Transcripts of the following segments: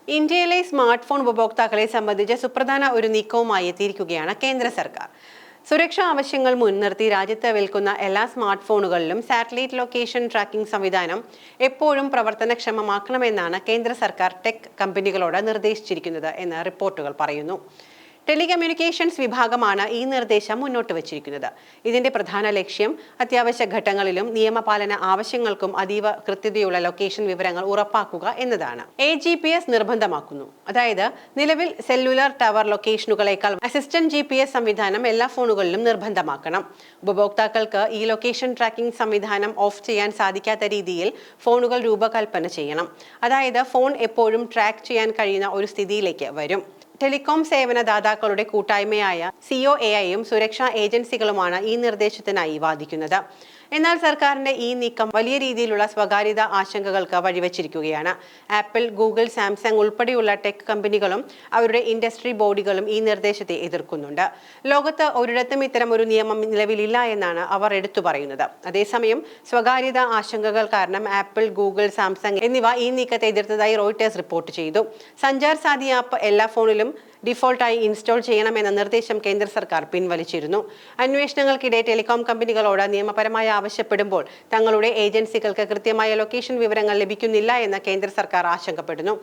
ഇന്ത്യയിലെ smart phone ഉപഭോക്താക്കളെ സംബന്ധിച്ച് സുപ്രധാന ഒരു നീക്കവുമായി എത്തിയിരിക്കുകയാണ് കേന്ദ്ര സർക്കാർ. സുരക്ഷാ ആവശ്യങ്ങൾ മുൻനിർത്തി രാജ്യത്ത് വിൽക്കുന്ന എല്ലാ സ്മാർട്ട് ഫോണുകളിലും സാറ്റലൈറ്റ് ലൊക്കേഷൻ ട്രാക്കിംഗ് സംവിധാനം എപ്പോഴും പ്രവർത്തനക്ഷമമാക്കണമെന്നാണ് കേന്ദ്ര സർക്കാർ ടെക് കമ്പനികളോട് നിർദ്ദേശിച്ചിരിക്കുന്നത് എന്ന് റിപ്പോർട്ടുകൾ പറയുന്നു. ടെലികമ്മ്യൂണിക്കേഷൻസ് വിഭാഗമാണ് ഈ നിർദ്ദേശം മുന്നോട്ട് വച്ചിരിക്കുന്നത്. ഇതിന്റെ പ്രധാന ലക്ഷ്യം അത്യാവശ്യ ഘട്ടങ്ങളിലും നിയമപാലന ആവശ്യങ്ങൾക്കും അതീവ കൃത്യതയുള്ള ലൊക്കേഷൻ വിവരങ്ങൾ ഉറപ്പാക്കുക എന്നതാണ്. AGPS നിർബന്ധമാക്കുന്നു. അതായത് നിലവിൽ സെല്ലുലാർ ടവർ ലൊക്കേഷനുകളേക്കാൾ അസിസ്റ്റന്റ് GPS സംവിധാനം എല്ലാ ഫോണുകളിലും നിർബന്ധമാക്കണം. ഉപഭോക്താക്കൾക്ക് ഈ ലൊക്കേഷൻ ട്രാക്കിംഗ് സംവിധാനം ഓഫ് ചെയ്യാൻ സാധിക്കാത്ത രീതിയിൽ ഫോണുകൾ രൂപകൽപ്പന ചെയ്യണം. അതായത് ഫോൺ എപ്പോഴും ട്രാക്ക് ചെയ്യാൻ കഴിയുന്ന ഒരു സ്ഥിതിയിലേക്ക് വരും. ടെലികോം സേവന ദാതാക്കളുടെ കൂട്ടായ്മയായ COAIയും സുരക്ഷാ ഏജൻസികളുമാണ് ഈ നിർദ്ദേശത്തിനായി വാദിക്കുന്നത്. എന്നാൽ സർക്കാരിന്റെ ഈ നീക്കം വലിയ രീതിയിലുള്ള സ്വകാര്യത ആശങ്കകൾക്ക് വഴിവെച്ചിരിക്കുകയാണ്. ആപ്പിൾ, ഗൂഗിൾ, സാംസങ് ഉൾപ്പെടെയുള്ള ടെക് കമ്പനികളും അവരുടെ ഇൻഡസ്ട്രി ബോഡികളും ഈ നിർദ്ദേശത്തെ എതിർക്കുന്നുണ്ട്. ലോകത്ത് ഒരിടത്തും ഇത്തരം ഒരു നിയമം നിലവിലില്ല എന്നാണ് അവർ എടുത്തു പറയുന്നത്. അതേസമയം സ്വകാര്യത ആശങ്കകൾ കാരണം ആപ്പിൾ, ഗൂഗിൾ, സാംസങ് എന്നിവ ഈ നീക്കത്തെ എതിർത്തതായി റോയിട്ടേഴ്സ് റിപ്പോർട്ട് ചെയ്തു. സഞ്ചാർ സാധി ആപ്പ് എല്ലാ ഫോണിലും ഡിഫോൾട്ടായി ഇൻസ്റ്റാൾ ചെയ്യണമെന്ന നിർദ്ദേശം കേന്ദ്ര സർക്കാർ പിൻവലിച്ചിരുന്നു. അന്വേഷണങ്ങൾക്കിടെ ടെലികോം കമ്പനികളോട് നിയമപരമായി ആവശ്യപ്പെടുമ്പോൾ തങ്ങളുടെ ഏജൻസികൾക്ക് കൃത്യമായ ലൊക്കേഷൻ വിവരങ്ങൾ ലഭിക്കുന്നില്ല എന്ന് കേന്ദ്ര സർക്കാർ ആശങ്കപ്പെടുന്നു.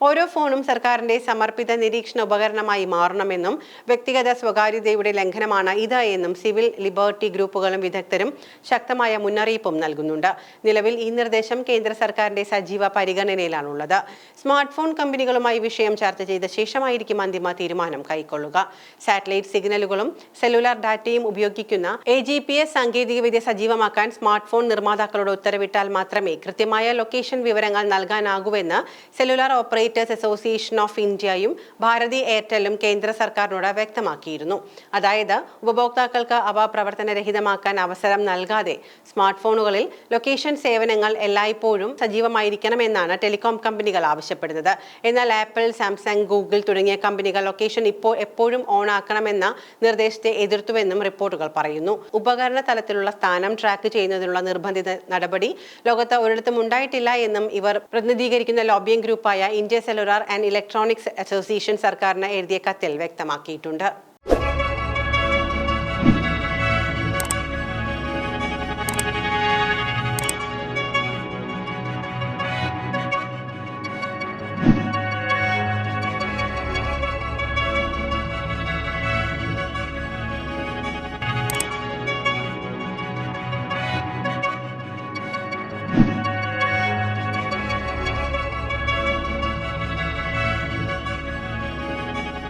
ഓരോ ഫോണും സർക്കാരിന്റെ സമർപ്പിത നിരീക്ഷണ ഉപകരണമായി മാറണമെന്നും വ്യക്തിഗത സ്വകാര്യതയുടെ ലംഘനമാണ് ഇത് എന്നും സിവിൽ ലിബർട്ടി ഗ്രൂപ്പുകളും വിദഗ്ധരും ശക്തമായ മുന്നറിയിപ്പും നൽകുന്നുണ്ട്. നിലവിൽ ഈ നിർദ്ദേശം കേന്ദ്ര സർക്കാരിന്റെ സജീവ പരിഗണനയിലാണുള്ളത്. സ്മാർട്ട് ഫോൺ കമ്പനികളുമായി വിഷയം ചർച്ച ചെയ്ത ശേഷമായിരിക്കും അന്തിമ തീരുമാനം കൈക്കൊള്ളുക. സാറ്റലൈറ്റ് സിഗ്നലുകളും സെല്ലുലാർ ഡാറ്റയും ഉപയോഗിക്കുന്ന AGPS സാങ്കേതികവിദ്യ സജീവമാക്കാൻ സ്മാർട്ട് ഫോൺ നിർമ്മാതാക്കളോട് ഉത്തരവിട്ടാൽ മാത്രമേ കൃത്യമായ ലൊക്കേഷൻ വിവരങ്ങൾ നൽകാനാകൂവെന്ന് സെല്ലുലാർ ഓപ്പറേറ്റേഴ്സ് അസോസിയേഷൻ ഓഫ് ഇന്ത്യയും ഭാരതി എയർടെലും കേന്ദ്ര സർക്കാരിനോട് വ്യക്തമാക്കിയിരുന്നു. അതായത് ഉപഭോക്താക്കൾക്ക് അവ പ്രവർത്തനരഹിതമാക്കാൻ അവസരം നൽകാതെ സ്മാർട്ട് ഫോണുകളിൽ ലൊക്കേഷൻ സേവനങ്ങൾ എല്ലായ്പ്പോഴും സജീവമായിരിക്കണമെന്നാണ് ടെലികോം കമ്പനികൾ ആവശ്യപ്പെടുന്നത്. എന്നാൽ ആപ്പിൾ, സാംസങ്, ഗൂഗിൾ തുടങ്ങിയ കമ്പനികൾ ലൊക്കേഷൻ എപ്പോഴും ഓൺ ആക്കണമെന്ന നിർദ്ദേശത്തെ എതിർത്തുവെന്നും റിപ്പോർട്ടുകൾ പറയുന്നു. ഉപകരണ തലത്തിലുള്ള സ്ഥാനം ട്രാക്ക് ചെയ്യുന്നതിനുള്ള നിർബന്ധിത നടപടി ലോകത്ത് ഒരിടത്തും ഉണ്ടായിട്ടില്ല എന്നും ഇവർ പ്രതിനിധീകരിക്കുന്ന ലോബിയിങ് ഗ്രൂപ്പായ India cellular and electronics association സർക്കാരിന് എഴുതിയ കത്തിൽ വ്യക്തമാക്കിയിട്ടുണ്ട്.